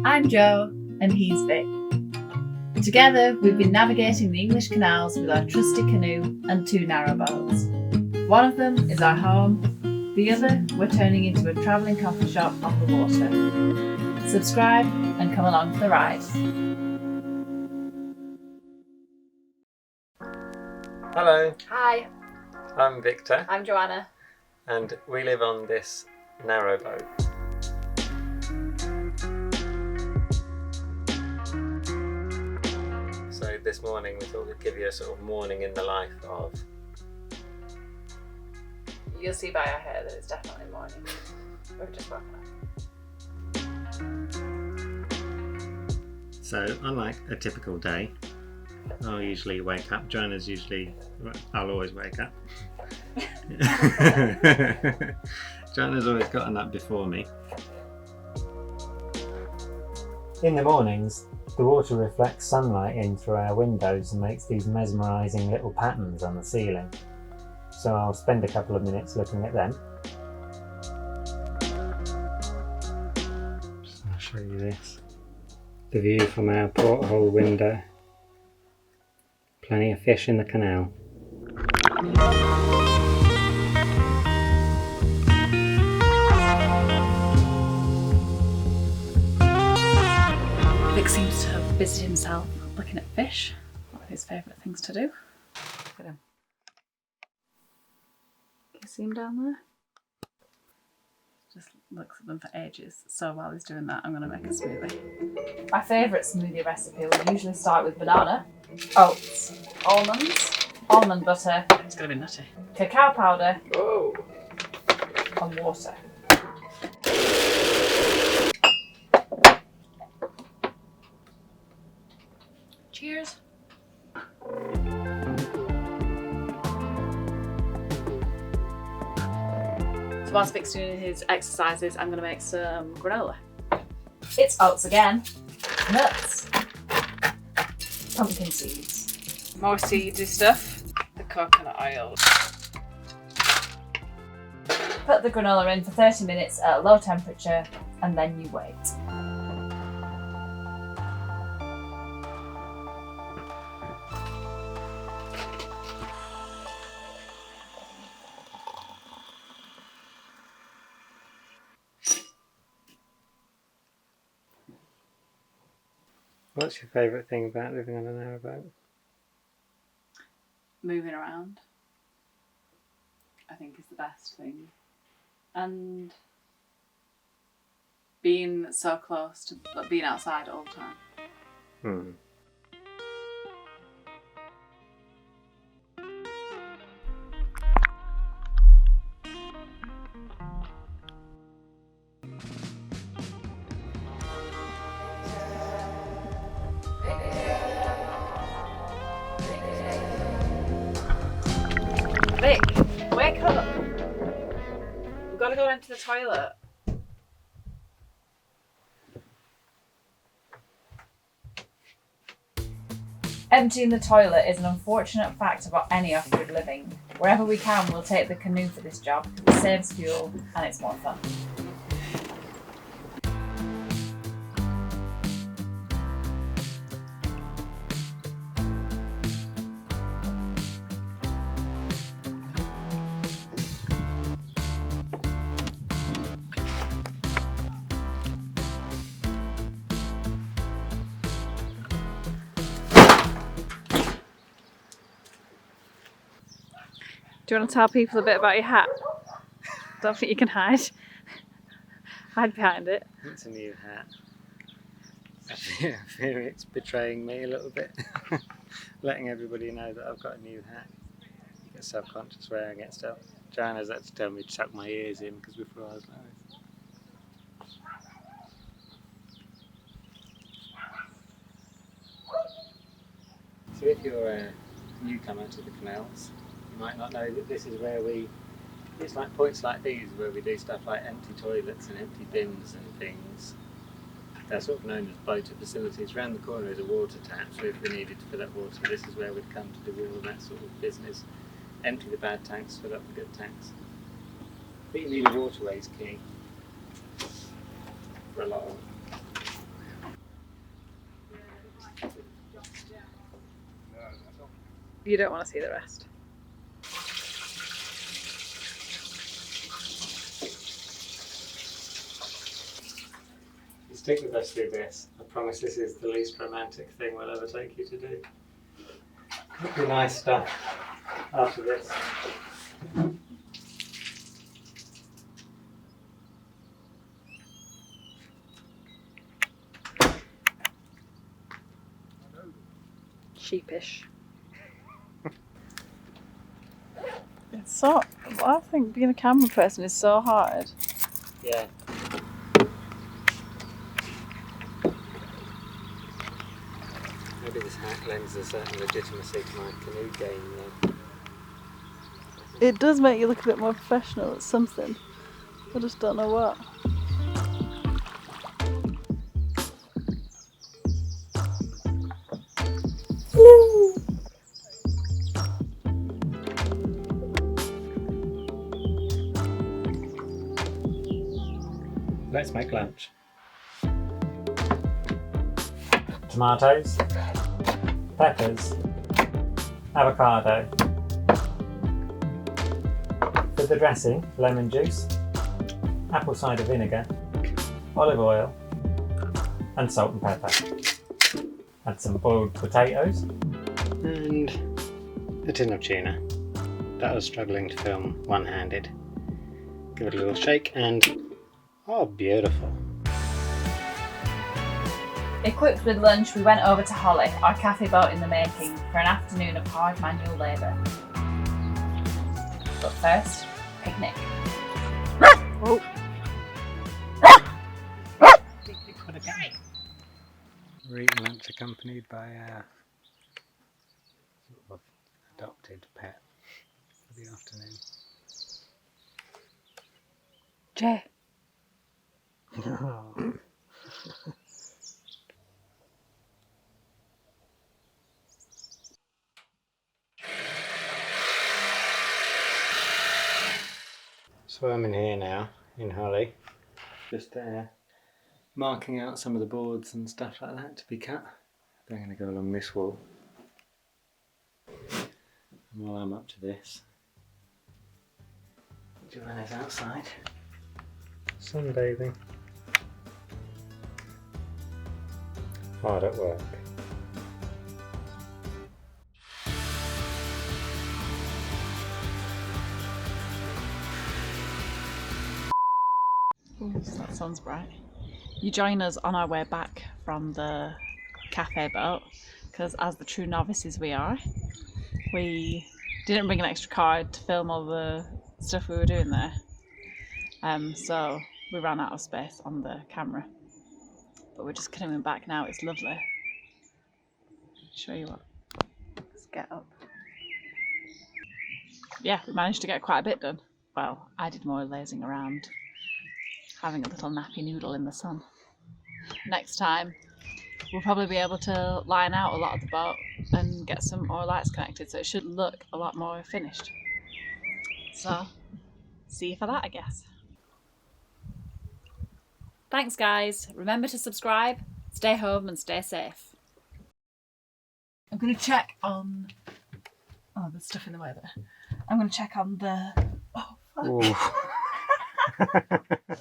I'm Jo and he's Vic. Together we've been navigating the English canals with our trusty canoe and 2 narrowboats. One of them is our home, the other we're turning into a travelling coffee shop on the water. Subscribe and come along for the ride. Hello, Hi, I'm Victor I'm Joanna. and we live on this narrowboat. So this morning we thought we'd give you a sort of morning in the life of... You'll see by our hair that it's definitely morning. We've just woken up. So unlike a typical day, I'll usually wake up. I'll always wake up. Joanna's always gotten up before me. In the mornings, the water reflects sunlight in through our windows and makes these mesmerising little patterns on the ceiling. So I'll spend a couple of minutes looking at them. So I'll show you this. The view from our porthole window. Plenty of fish in the canal. Vic seems to have busied himself looking at fish, one of his favourite things to do. Look at him. Can you see him down there? Just looks at them for ages. So while he's doing that, I'm going to make a smoothie. My favourite smoothie recipe will usually start with banana, oats, almonds, almond butter, it's going to be nutty, cacao powder, and water. Cheers. So whilst Vic's doing his exercises, I'm going to make some granola. It's oats again, nuts, pumpkin seeds, more seedy stuff, the coconut oil. Put the granola in for 30 minutes at a low temperature and then you wait. What's your favourite thing about living on a narrowboat? Moving around, I think, is the best thing. And being so close to being outside all the time. Vic, wake up! We've got to go into the toilet. Emptying the toilet is an unfortunate fact about any off-grid living. Wherever we can, we'll take the canoe for this job. It saves fuel and it's more fun. Do you want to tell people a bit about your hat? Don't think you can hide. Hide behind it. It's a new hat. I fear it's betraying me a little bit. Letting everybody know that I've got a new hat. I get self-conscious wearing it still. Joanna's had to tell me to tuck my ears in because before I was like this. So if you're a newcomer to the canals, you might not know that this is where it's like points like these where we do stuff like empty toilets and empty bins and things. They're sort of known as boater facilities. Round the corner is a water tap, so if we needed to fill up water, this is where we'd come to do all of that sort of business. Empty the bad tanks, fill up the good tanks. But you need a waterways key for a lot of You don't want to see the rest. You stick with us through this. I promise this is the least romantic thing we'll ever take you to do. Could be nice stuff after this. Sheepish. It's so. I think being a camera person is so hard. Yeah. Maybe this hat lends a certain legitimacy to my canoe game though. It does make you look a bit more professional at something. I just don't know what. Let's make lunch. Tomatoes, peppers, avocado. For the dressing, lemon juice, apple cider vinegar, olive oil, and salt and pepper. Add some boiled potatoes and a tin of tuna that I was struggling to film one-handed. Give it a little shake and oh, beautiful. Equipped with lunch, we went over to Holly, our cafe boat in the making, for an afternoon of hard manual labour. But first, picnic. Oh. We're eating lunch accompanied by a sort of adopted pet for the afternoon. Jay. So I'm in here now, in Holly, just marking out some of the boards and stuff like that to be cut. They're going to go along this wall. And while I'm up to this, Joanna's outside, sunbathing. Hard at work. Ooh, that sounds bright. You join us on our way back from the cafe boat, because as the true novices we are, we didn't bring an extra card to film all the stuff we were doing there. So we ran out of space on the camera. But we're just canoeing back now, it's lovely. Show you what. Let's get up. Yeah, we managed to get quite a bit done. Well, I did more lazing around, having a little nappy noodle in the sun. Next time, we'll probably be able to line out a lot of the boat and get some more lights connected, so it should look a lot more finished. So, see you for that, I guess. Thanks, guys. Remember to subscribe, stay home and stay safe. I'm going to check on... Oh, there's stuff in the way there. I'm going to check on the... Oh, fuck.